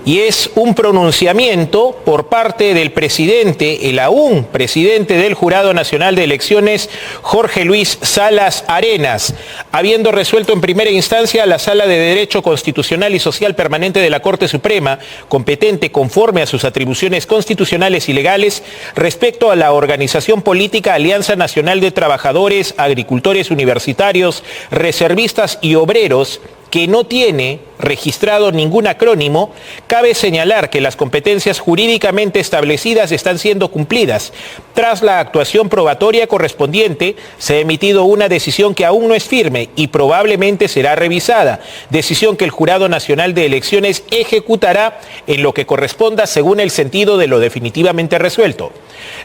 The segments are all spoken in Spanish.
y es un pronunciamiento por parte del presidente, el aún presidente del Jurado Nacional de Elecciones, Jorge Luis Salas Arenas, habiendo resuelto en primera instancia la Sala de Derecho Constitucional y Social Permanente de la Corte Suprema, competente conforme a sus atribuciones constitucionales y legales, respecto a la organización política Alianza Nacional de Trabajadores, Agricultores Universitarios, Reservistas y Obreros, que no tiene registrado ningún acrónimo. Cabe señalar que las competencias jurídicamente establecidas están siendo cumplidas. Tras la actuación probatoria correspondiente, se ha emitido una decisión que aún no es firme y probablemente será revisada, decisión que el Jurado Nacional de Elecciones ejecutará en lo que corresponda según el sentido de lo definitivamente resuelto.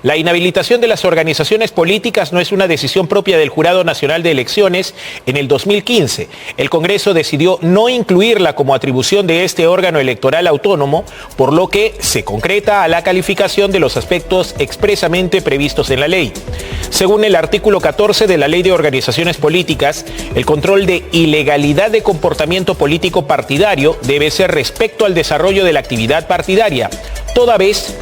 La inhabilitación de las organizaciones políticas no es una decisión propia del Jurado Nacional de Elecciones. En el 2015, el Congreso decidió no incluirla como atribución de este órgano electoral autónomo, por lo que se concreta a la calificación de los aspectos expresamente previstos en la ley. Según el artículo 14 de la Ley de Organizaciones Políticas, el control de ilegalidad de comportamiento político partidario debe ser respecto al desarrollo de la actividad partidaria, toda vez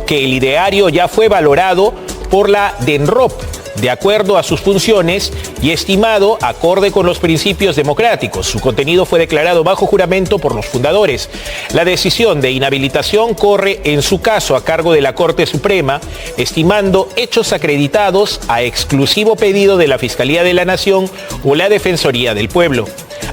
que el ideario ya fue valorado por la DENROP de acuerdo a sus funciones y estimado acorde con los principios democráticos. Su contenido fue declarado bajo juramento por los fundadores. La decisión de inhabilitación corre en su caso a cargo de la Corte Suprema, estimando hechos acreditados a exclusivo pedido de la Fiscalía de la Nación o la Defensoría del Pueblo.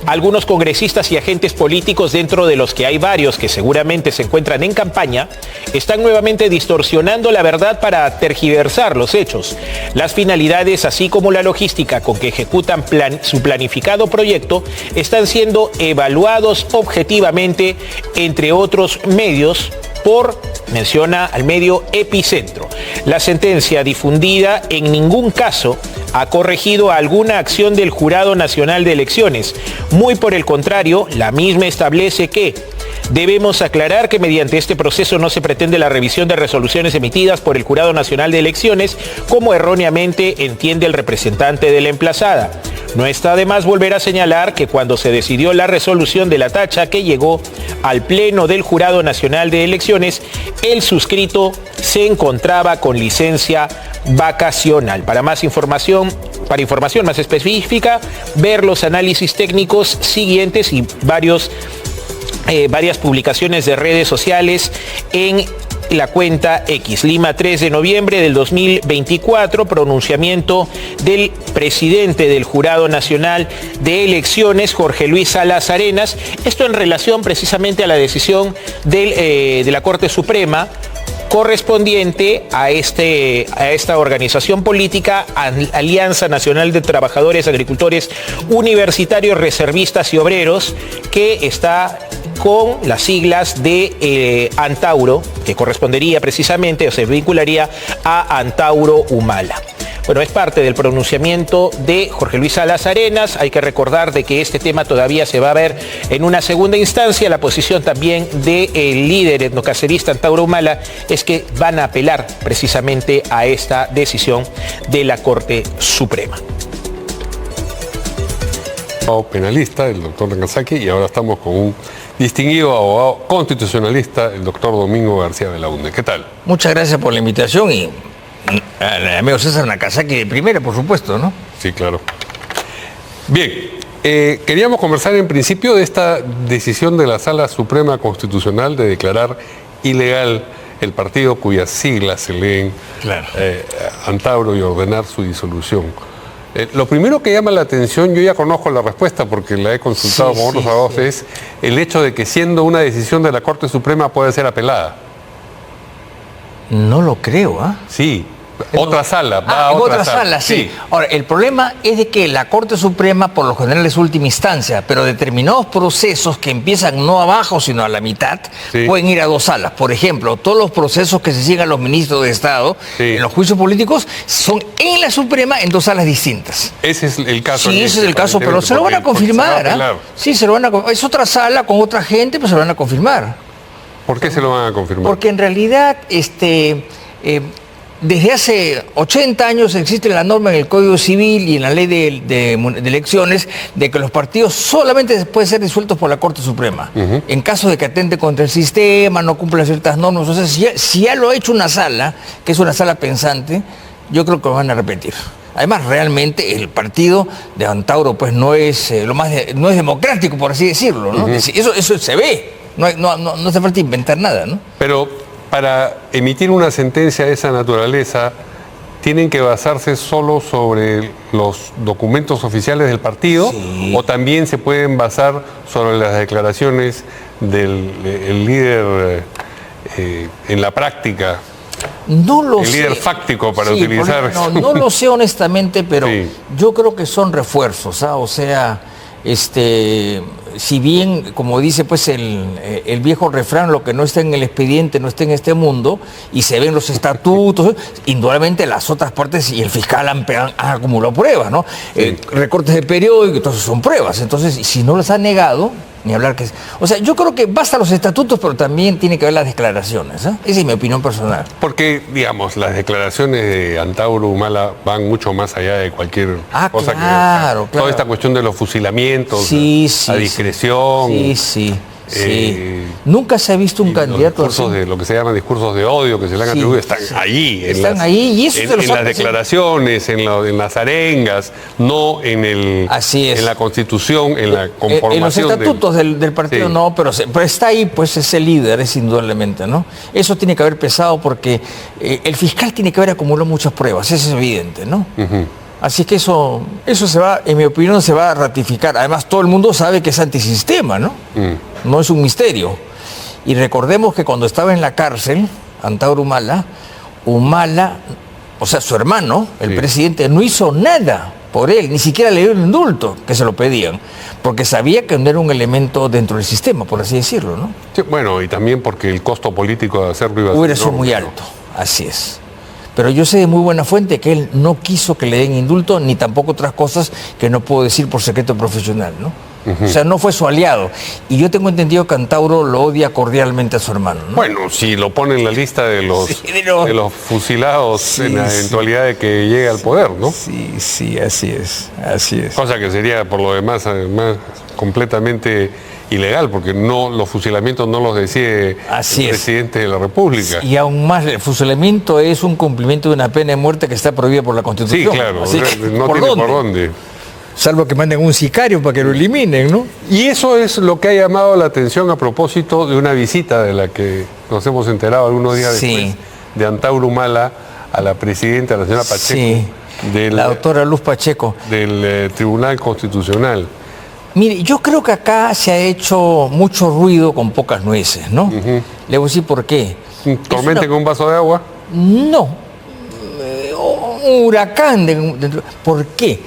Algunos congresistas y agentes políticos, dentro de los que hay varios que seguramente se encuentran en campaña, están nuevamente distorsionando la verdad para tergiversar los hechos. Las finalidades, así como la logística con que ejecutan su planificado proyecto, están siendo evaluados objetivamente, entre otros medios, menciona al medio Epicentro. La sentencia difundida en ningún caso ha corregido alguna acción del Jurado Nacional de Elecciones. Muy por el contrario, la misma establece que debemos aclarar que mediante este proceso no se pretende la revisión de resoluciones emitidas por el Jurado Nacional de Elecciones, como erróneamente entiende el representante de la emplazada. No está de más volver a señalar que cuando se decidió la resolución de la tacha que llegó al Pleno del Jurado Nacional de Elecciones, el suscrito se encontraba con licencia vacacional. Para información más específica, ver los análisis técnicos siguientes y varias publicaciones de redes sociales en la cuenta X. Lima, 3 de noviembre del 2024, pronunciamiento del presidente del Jurado Nacional de Elecciones, Jorge Luis Salas Arenas. Esto en relación precisamente a la decisión de la Corte Suprema correspondiente a esta organización política, Alianza Nacional de Trabajadores, Agricultores, Universitarios, Reservistas y Obreros, que está con las siglas de Antauro, que correspondería precisamente o se vincularía a Antauro Humala. Bueno, es parte del pronunciamiento de Jorge Luis Salas Arenas. Hay que recordar de que este tema todavía se va a ver en una segunda instancia. La posición también del líder etnocacerista Antauro Humala es que van a apelar precisamente a esta decisión de la Corte Suprema. Penalista, el doctor Nagasaki, y ahora estamos con un distinguido abogado constitucionalista, el doctor Domingo García Belaúnde. ¿Qué tal? Muchas gracias por la invitación y al amigo César Nagasaki de primera, por supuesto, ¿no? Sí, claro. Bien, queríamos conversar en principio de esta decisión de la Sala Suprema Constitucional de declarar ilegal el partido cuyas siglas se leen Antauro y ordenar su disolución. Lo primero que llama la atención, yo ya conozco la respuesta porque la he consultado con otros abogados, es el hecho de que siendo una decisión de la Corte Suprema puede ser apelada. No lo creo, ¿ah? Sí. Otra sala, va a otra sala, sí. Ahora, el problema es de que la Corte Suprema por lo general es última instancia, pero determinados procesos que empiezan no abajo, sino a la mitad, pueden ir a dos salas. Por ejemplo, todos los procesos que se siguen a los ministros de Estado en los juicios políticos son en la Suprema en dos salas distintas. Ese es el caso. Sí, ese es el caso, pero se lo van a confirmar. Sí, se lo van a confirmar. Es otra sala con otra gente, pero se lo van a confirmar. ¿Por qué se lo van a confirmar? Porque en realidad, desde hace 80 años existe la norma en el Código Civil y en la ley de elecciones de que los partidos solamente pueden ser disueltos por la Corte Suprema. En caso de que atente contra el sistema, no cumplan ciertas normas. O sea, si ya lo ha hecho una sala, que es una sala pensante, yo creo que lo van a repetir. Además, realmente el partido de Antauro pues no es no es democrático, por así decirlo, ¿no? Eso se ve. No hace falta inventar nada, ¿no? Pero para emitir una sentencia de esa naturaleza, ¿tienen que basarse solo sobre los documentos oficiales del partido? Sí. ¿O también se pueden basar sobre las declaraciones del líder en la práctica? No lo sé. El líder fáctico, para utilizar. No lo sé honestamente, pero yo creo que son refuerzos, ¿ah? O sea, si bien, como dice pues el viejo refrán, lo que no está en el expediente no está en este mundo, y se ven los estatutos, indudablemente las otras partes y el fiscal han acumulado pruebas, ¿no? Sí. Recortes de periódico, entonces son pruebas. Entonces, si no las ha negado, ni hablar que... O sea, yo creo que basta los estatutos, pero también tiene que ver las declaraciones, ¿eh? Esa es mi opinión personal. Porque, digamos, las declaraciones de Antauro Humala van mucho más allá de cualquier cosa claro. Toda esta cuestión de los fusilamientos, la discreción... Nunca se ha visto un candidato así. De lo que se llaman discursos de odio que se le han atribuido están allí. Están ahí y eso en las declaraciones, en las arengas, no en la Constitución, en la conformación. En los estatutos del partido no, pero está ahí pues ese líder, es indudablemente, ¿no? Eso tiene que haber pesado porque el fiscal tiene que haber acumulado muchas pruebas, eso es evidente, ¿no? Así que eso se va, en mi opinión, se va a ratificar. Además, todo el mundo sabe que es antisistema, ¿no? No es un misterio. Y recordemos que cuando estaba en la cárcel, Antauro Humala, o sea, su hermano, el presidente, no hizo nada por él, ni siquiera le dio el indulto que se lo pedían, porque sabía que no era un elemento dentro del sistema, por así decirlo, ¿no? Sí, bueno, y también porque el costo político de hacerlo hubiera sido muy alto, así es. Pero yo sé de muy buena fuente que él no quiso que le den indulto, ni tampoco otras cosas que no puedo decir por secreto profesional, ¿no? O sea, no fue su aliado. Y yo tengo entendido que Antauro lo odia cordialmente a su hermano, ¿no? Bueno, si lo pone en la lista de los fusilados en la eventualidad de que llegue al poder, ¿no? Sí, así es. Cosa que sería, por lo demás, además, completamente ilegal, porque los fusilamientos no los decide el presidente de la República. Y aún más, el fusilamiento es un cumplimiento de una pena de muerte que está prohibida por la Constitución. Sí, claro, no tiene por dónde. Salvo que manden un sicario para que lo eliminen, ¿no? Y eso es lo que ha llamado la atención a propósito de una visita de la que nos hemos enterado algunos días después, de Antauro Humala a la presidenta, la señora Pacheco. La doctora Luz Pacheco. Del Tribunal Constitucional. Mire, yo creo que acá se ha hecho mucho ruido con pocas nueces, ¿no? Le voy a decir por qué. ¿Tormenta con un vaso de agua? No. Un huracán. ¿Por qué?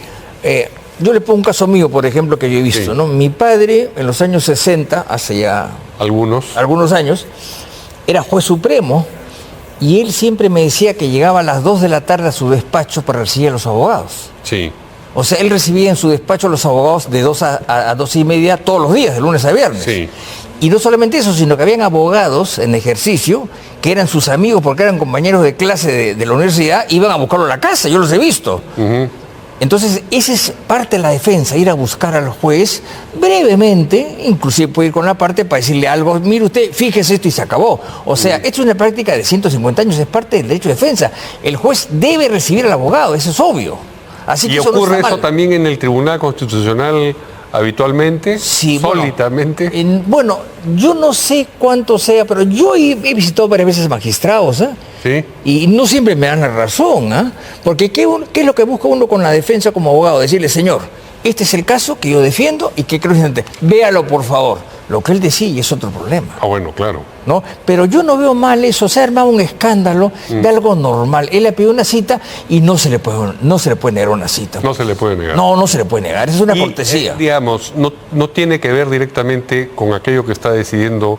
Yo le pongo un caso mío, por ejemplo, que yo he visto, ¿no? Mi padre, en los años 60, hace ya algunos años, era juez supremo y él siempre me decía que llegaba a las 2 de la tarde a su despacho para recibir a los abogados. Sí. O sea, él recibía en su despacho a los abogados de 2 a 2 y media todos los días, de lunes a viernes. Sí. Y no solamente eso, sino que habían abogados en ejercicio que eran sus amigos porque eran compañeros de clase de la universidad, iban a buscarlo a la casa, yo los he visto. Entonces, esa es parte de la defensa, ir a buscar al juez brevemente, inclusive puede ir con la parte para decirle algo, mire usted, fíjese esto y se acabó. O sea, esto es una práctica de 150 años, es parte del derecho de defensa. El juez debe recibir al abogado, eso es obvio. Así que ¿Y ocurre eso también en el Tribunal Constitucional habitualmente? Sí, sólidamente. Bueno, yo no sé cuánto sea, pero yo he visitado varias veces magistrados, ¿eh? Sí. Y no siempre me dan la razón, ¿eh? Porque ¿qué es lo que busca uno con la defensa como abogado? Decirle, señor, este es el caso que yo defiendo y que creo que véalo por favor. Lo que él decía es otro problema. Ah, bueno, claro. ¿No? Pero yo no veo mal eso, se ha armado un escándalo de algo normal. Él le pidió una cita y no se le puede negar una cita. No se le puede negar. No se le puede negar, es una cortesía. Digamos, no tiene que ver directamente con aquello que está decidiendo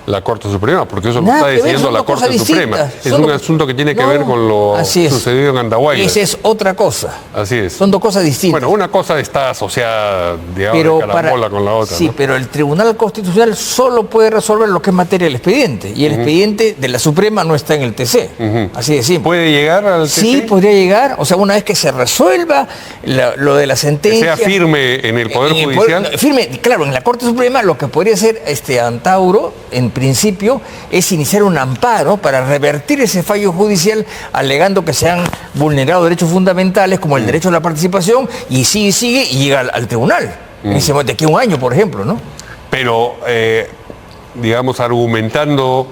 la Corte Suprema, porque eso lo Nada está que ver, decidiendo son la dos Corte cosas Suprema. distintas. Es Son un dos- asunto que tiene que No, ver con lo así es. sucedido en Andahuaylas. Esa es otra cosa. Así es. Son dos cosas distintas. Bueno, una cosa está asociada, digamos, de carambola con la otra. Sí, ¿no? pero el Tribunal Constitucional solo puede resolver lo que es materia del expediente. Y el expediente de la Suprema no está en el TC. Así de simple. ¿Puede llegar al TC? Sí, podría llegar. O sea, una vez que se resuelva lo de la Que sentencia. sea firme en el Poder en el Judicial. no, firme, claro, en la Corte Suprema lo que podría hacer Antauro, en principio, es iniciar un amparo para revertir ese fallo judicial alegando que se han vulnerado derechos fundamentales como el derecho a la participación y sigue y llega al tribunal. En ese momento, de aquí a un año, por ejemplo, ¿no? Pero, digamos, argumentando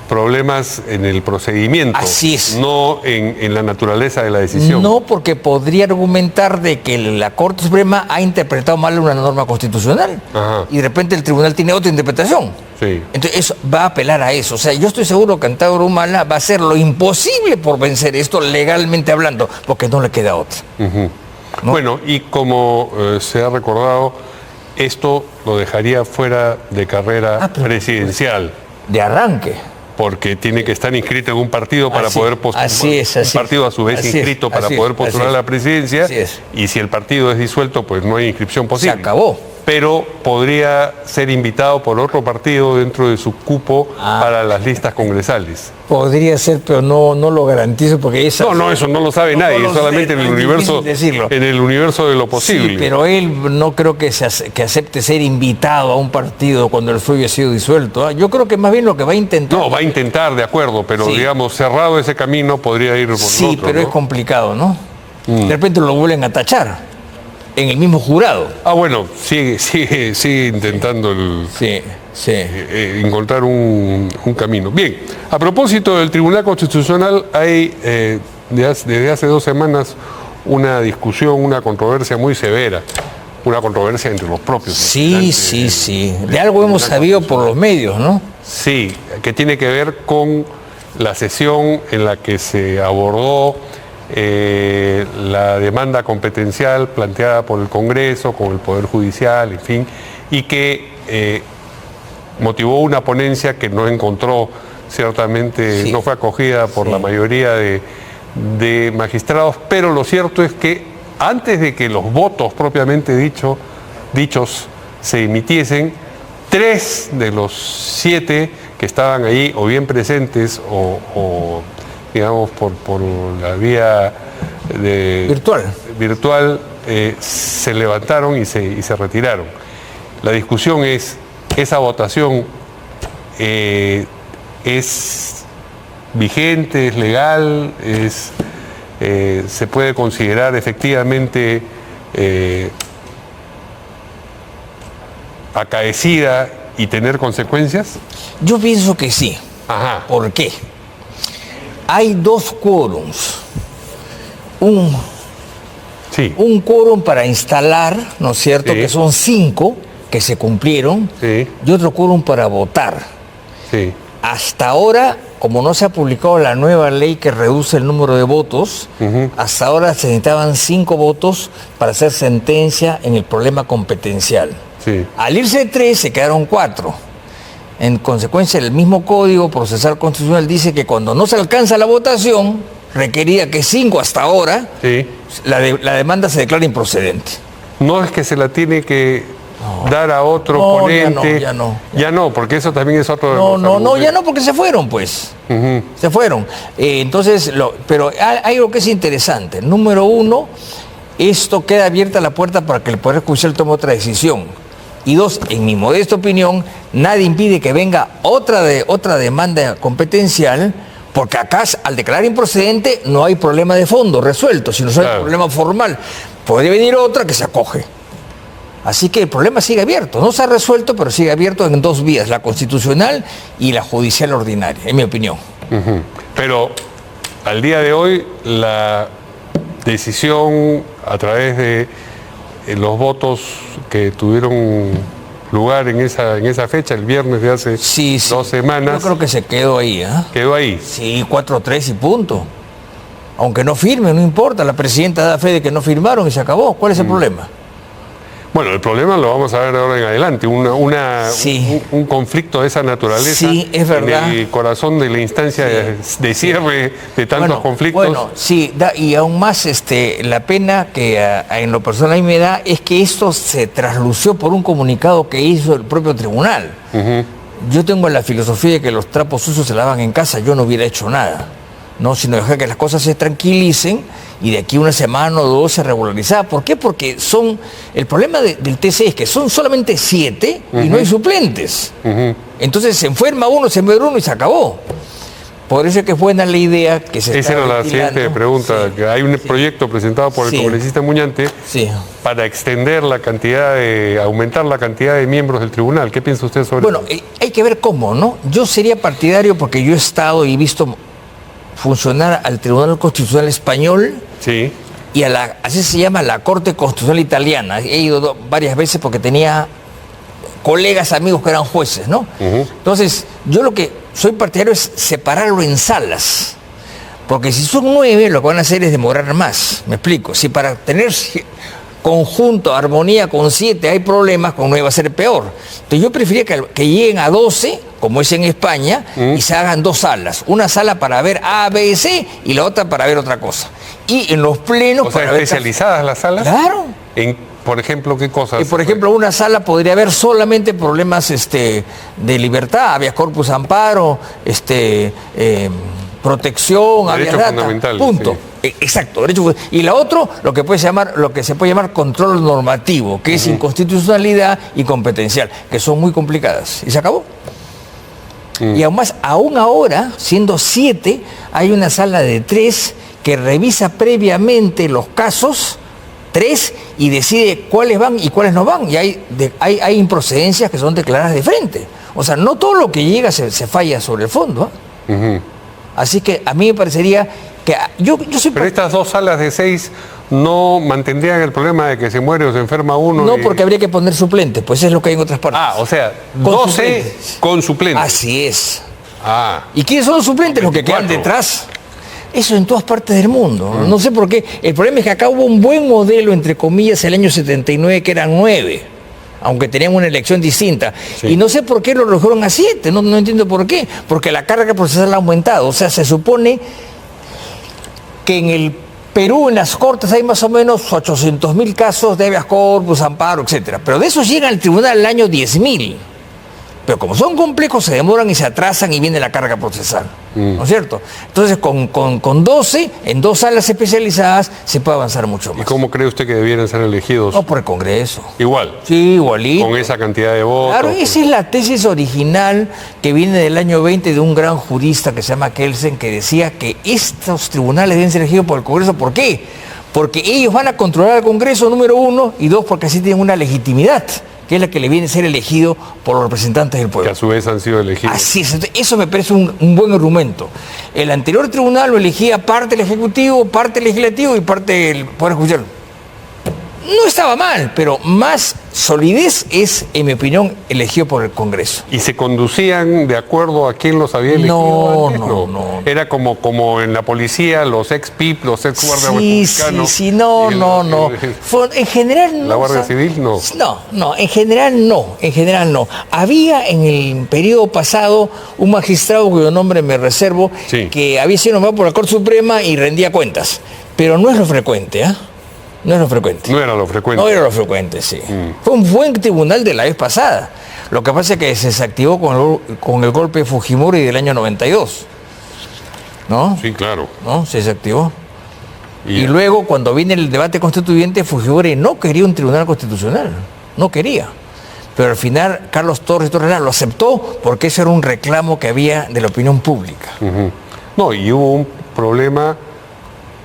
problemas en el procedimiento. Así es. No en la naturaleza de la decisión. No, porque podría argumentar de que la Corte Suprema ha interpretado mal una norma constitucional. Ajá. Y de repente el tribunal tiene otra interpretación. Sí. Entonces eso va a apelar a eso. O sea, yo estoy seguro que Antauro Humala va a hacer lo imposible por vencer esto legalmente hablando, porque no le queda otra. ¿no? Bueno, y como se ha recordado, esto lo dejaría fuera de carrera presidencial, De arranque. porque tiene que estar inscrito en un partido para Así- poder postular. así es, así un partido a su vez es, inscrito para así es, poder así postular es. a la presidencia. Así es. Y si el partido es disuelto, pues no hay inscripción Se posible. acabó. Pero podría ser invitado por otro partido dentro de su cupo para las listas congresales. Podría ser, pero no lo garantizo porque esa... No, eso no lo sabe No, nadie, no lo solamente sé, en el es universo, difícil decirlo. en el universo de lo posible. Sí, pero él no creo que que acepte ser invitado a un partido cuando el suyo ha sido disuelto. ¿Ah? Yo creo que más bien lo que va a intentar... No, va a intentar, de acuerdo, pero Sí. digamos, cerrado ese camino podría ir por Sí, otro, pero ¿no? es complicado, ¿no? De repente lo vuelven a tachar en el mismo jurado. Ah, bueno, sigue intentando Sí. encontrar un camino. Bien, a propósito del Tribunal Constitucional, hay desde hace 2 semanas una discusión, una controversia muy severa, una controversia entre los propios. Sí. De algo hemos sabido por los medios, ¿no? Sí, que tiene que ver con la sesión en la que se abordó la demanda competencial planteada por el Congreso, con el Poder Judicial, en fin, y que motivó una ponencia que no encontró, ciertamente, Sí. no fue acogida por la mayoría de magistrados, pero lo cierto es que antes de que los votos propiamente dichos se emitiesen, 3 de los 7 que estaban ahí o bien presentes o digamos por la vía virtual se levantaron y se retiraron. La discusión es, ¿esa votación es vigente, es legal, se puede considerar efectivamente acaecida y tener consecuencias? Yo pienso que sí. Ajá. ¿Por qué? Hay 2 quórums. Sí. Un quórum para instalar, ¿no es cierto? Sí. Que son 5 que se cumplieron. Sí. Y otro quórum para votar. Sí. Hasta ahora, como no se ha publicado la nueva ley que reduce el número de votos, hasta ahora se necesitaban 5 votos para hacer sentencia en el problema competencial. Sí. Al irse 3, se quedaron 4. En consecuencia, el mismo Código Procesal Constitucional dice que cuando no se alcanza la votación, requería que 5 hasta ahora, Sí. la demanda se declara improcedente. No es que se la tiene que dar a otro No, ponente. ya no. Ya no, porque eso también es otro de No, los ya argumentos. no, porque se fueron, pues. Se fueron. Entonces, pero hay algo que es interesante. Número 1, esto queda abierta la puerta para que el Poder Judicial tome otra decisión. Y 2, en mi modesta opinión, nadie impide que venga otra demanda competencial, porque acá, al declarar improcedente, no hay problema de fondo resuelto, sino solo hay Claro. problema formal. Podría venir otra que se acoge. Así que el problema sigue abierto. No se ha resuelto, pero sigue abierto en 2 vías, la constitucional y la judicial ordinaria, en mi opinión. Pero al día de hoy, la decisión a través de los votos que tuvieron lugar en esa fecha, el viernes de hace 2 semanas, Yo creo que se quedó ahí, ¿ah? quedó ahí. Sí, 4-3 y punto. Aunque no firmen, no importa. La presidenta da fe de que no firmaron y se acabó. ¿Cuál es el problema? Bueno, el problema lo vamos a ver de ahora en adelante, Sí. un conflicto de esa naturaleza Sí, es verdad. en el corazón de la instancia de cierre de tantos conflictos. Bueno, sí, y aún más la pena que en lo personal a mí me da es que esto se traslució por un comunicado que hizo el propio tribunal. Yo tengo la filosofía de que los trapos sucios se lavan en casa, yo no hubiera hecho nada, ¿no? Sino dejar que las cosas se tranquilicen y de aquí una semana o dos se regularizaba. ¿Por qué? Porque el problema del TC es que son solamente 7 y no hay suplentes. Entonces se enferma uno y se acabó. Por eso es que es buena la idea que se Esa está era la ventilando. siguiente pregunta. Sí, Que hay un proyecto presentado por el congresista Muñante para extender aumentar la cantidad de miembros del tribunal. ¿Qué piensa usted sobre eso? Bueno, hay que ver cómo, ¿no? Yo sería partidario porque yo he estado y visto funcionar al Tribunal Constitucional Español Sí. y así se llama la Corte Constitucional Italiana. He ido varias veces porque tenía colegas, amigos que eran jueces, ¿no? Entonces, yo lo que soy partidario es separarlo en salas. Porque si son 9, lo que van a hacer es demorar más. Me explico. Si para tener conjunto, armonía con 7 hay problemas, con 9 va a ser peor. Entonces yo preferiría que lleguen a 12, como es en España, y se hagan 2 salas. Una sala para ver A, B, C y la otra para ver otra cosa. Y en los plenos... O sea, para ver especializadas las salas. Claro. Por ejemplo, ¿qué cosas? Por ejemplo, una sala podría haber solamente problemas de libertad, habeas corpus, amparo, protección, habeas Derechos data, fundamentales, punto. Exacto, derecho. Y la otra, lo que se puede llamar control normativo, que es inconstitucionalidad y competencial, que son muy complicadas. Y se acabó. Y aún ahora, siendo 7, hay una sala de 3 que revisa previamente los casos, 3, y decide cuáles van y cuáles no van. Y hay improcedencias que son declaradas de frente. O sea, no todo lo que llega se falla sobre el fondo. Así que a mí me parecería que yo soy... Pero estas 2 salas de 6 no mantendrían el problema de que se muere o se enferma uno. No, porque habría que poner suplentes, pues es lo que hay en otras partes. O sea, Con 12 suplentes. con suplentes. Así es. Ah. ¿Y quiénes son los suplentes? Los que quedan 24. detrás. Eso en todas partes del mundo. No sé por qué. El problema es que acá hubo un buen modelo, entre comillas, el año 79, que eran 9, aunque tenían una elección distinta. Sí. Y no sé por qué lo redujeron a 7, no entiendo por qué. Porque la carga procesal ha aumentado. O sea, se supone que en el Perú, en las cortes, hay más o menos 800.000 casos de habeas corpus, amparo, etc. Pero de esos llegan al tribunal el año 10.000. Pero como son complejos, se demoran y se atrasan y viene la carga procesal. ¿No es cierto? Entonces, con 12, en 2 salas especializadas, se puede avanzar mucho ¿Y más. cómo cree usted que debieran ser elegidos? No, por el Congreso. Igual. Sí, igualito. Con esa cantidad de votos. Claro, esa es la tesis original que viene del año 20 de un gran jurista que se llama Kelsen, que decía que estos tribunales deben ser elegidos por el Congreso. ¿Por qué? Porque ellos van a controlar al Congreso, número 1, y 2, porque así tienen una legitimidad, que es la que le viene a ser elegido por los representantes del pueblo. Que a su vez han sido elegidos. Así es, eso me parece un buen argumento. El anterior tribunal lo elegía parte del Ejecutivo, parte del Legislativo y parte del Poder Judicial. No estaba mal, pero más solidez es, en mi opinión, elegido por el Congreso. ¿Y se conducían de acuerdo a quién los había elegido antes? No. Era como en la policía, los ex-PIP, los ex-guardias republicanos. Sí, no. En general no. ¿La Guardia Civil? No. No, en general no. Había en el periodo pasado un magistrado cuyo nombre me reservo, Sí. que había sido nombrado por la Corte Suprema y rendía cuentas. Pero no es lo frecuente, ¿ah? No es lo frecuente. No era lo frecuente. No era lo frecuente, sí. Fue un buen tribunal de la vez pasada. Lo que pasa es que se desactivó con el golpe de Fujimori del año 92. ¿No? Sí, claro. ¿No? Se desactivó. Y luego, cuando viene el debate constituyente, Fujimori no quería un tribunal constitucional. No quería. Pero al final, Carlos Torres lo aceptó porque ese era un reclamo que había de la opinión pública. No, y hubo un problema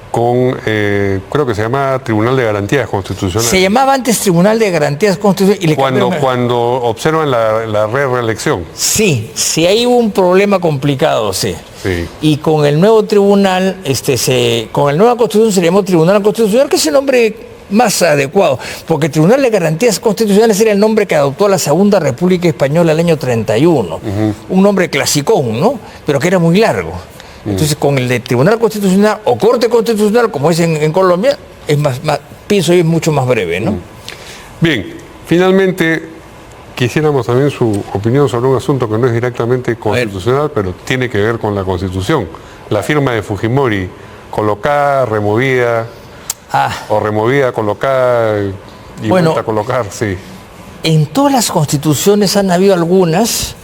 con, creo que se llama Tribunal de Garantías Constitucionales. Se llamaba antes Tribunal de Garantías Constitucionales. Y le Cuando observan la reelección. Sí, ahí hubo un problema complicado, sí. Sí. Y con el nuevo tribunal, con el nueva constitución se llamó Tribunal Constitucional, que es el nombre más adecuado, porque Tribunal de Garantías Constitucionales era el nombre que adoptó la Segunda República Española el año 31. Un nombre clasicón, ¿no? Pero que era muy largo. Entonces, con el de Tribunal Constitucional o Corte Constitucional, como es en Colombia, es pienso yo, es mucho más breve, ¿no? Bien, finalmente quisiéramos también su opinión sobre un asunto que no es directamente constitucional, pero tiene que ver con la Constitución. La firma de Fujimori, colocada, removida, o removida, colocada y vuelta a colocar, sí. En todas las constituciones han habido algunas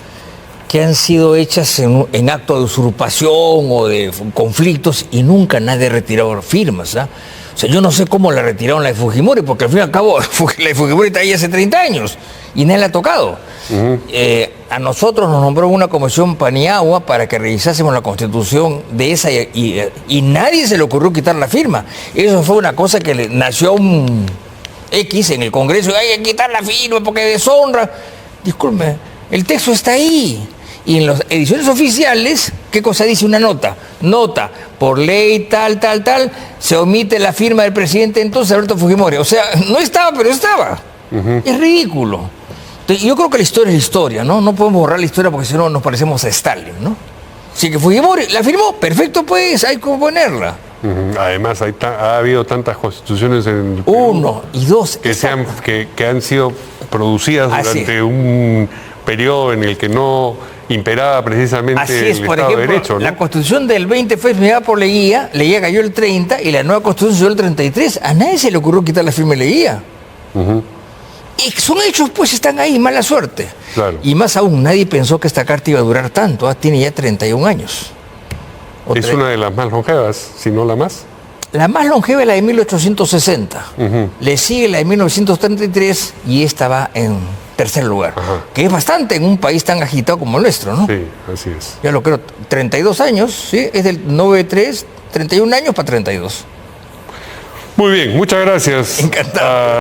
que han sido hechas en acto de usurpación o de conflictos y nunca nadie ha retirado firmas. O sea, yo no sé cómo la retiraron la de Fujimori, porque al fin y al cabo la de Fujimori está ahí hace 30 años y nadie la ha tocado. A nosotros nos nombró una comisión Paniagua para que revisásemos la constitución de esa y nadie se le ocurrió quitar la firma. Eso fue una cosa que le nació un X en el Congreso, hay que quitar la firma porque deshonra. Disculpe, el texto está ahí. Y en las ediciones oficiales, ¿qué cosa dice una nota? Nota, por ley tal, se omite la firma del presidente entonces, Alberto Fujimori. O sea, no estaba, pero estaba. Es ridículo. Entonces, yo creo que la historia es la historia, ¿no? No podemos borrar la historia porque si no nos parecemos a Stalin, ¿no? Así que Fujimori la firmó, perfecto pues, hay que ponerla. Además, ha habido tantas constituciones en el Perú. Uno y dos. Que han sido producidas durante un periodo en el que no imperaba precisamente el por Estado ejemplo, de Derecho, ¿no? La Constitución del 20 fue firmada por Leguía cayó el 30 y la nueva Constitución llegó el 33. A nadie se le ocurrió quitar la firma de Leguía. Y son hechos, pues están ahí, mala suerte. Claro. Y más aún, nadie pensó que esta carta iba a durar tanto. Tiene ya 31 años. Es una de las más longevas, si no la más. La más longeva es la de 1860. Le sigue la de 1933 y esta va en tercer lugar. Que es bastante en un país tan agitado como el nuestro, ¿no? Sí, así es. Ya lo creo, 32 años, ¿sí? Es del 93, 31 años para 32. Muy bien, muchas gracias. Encantado.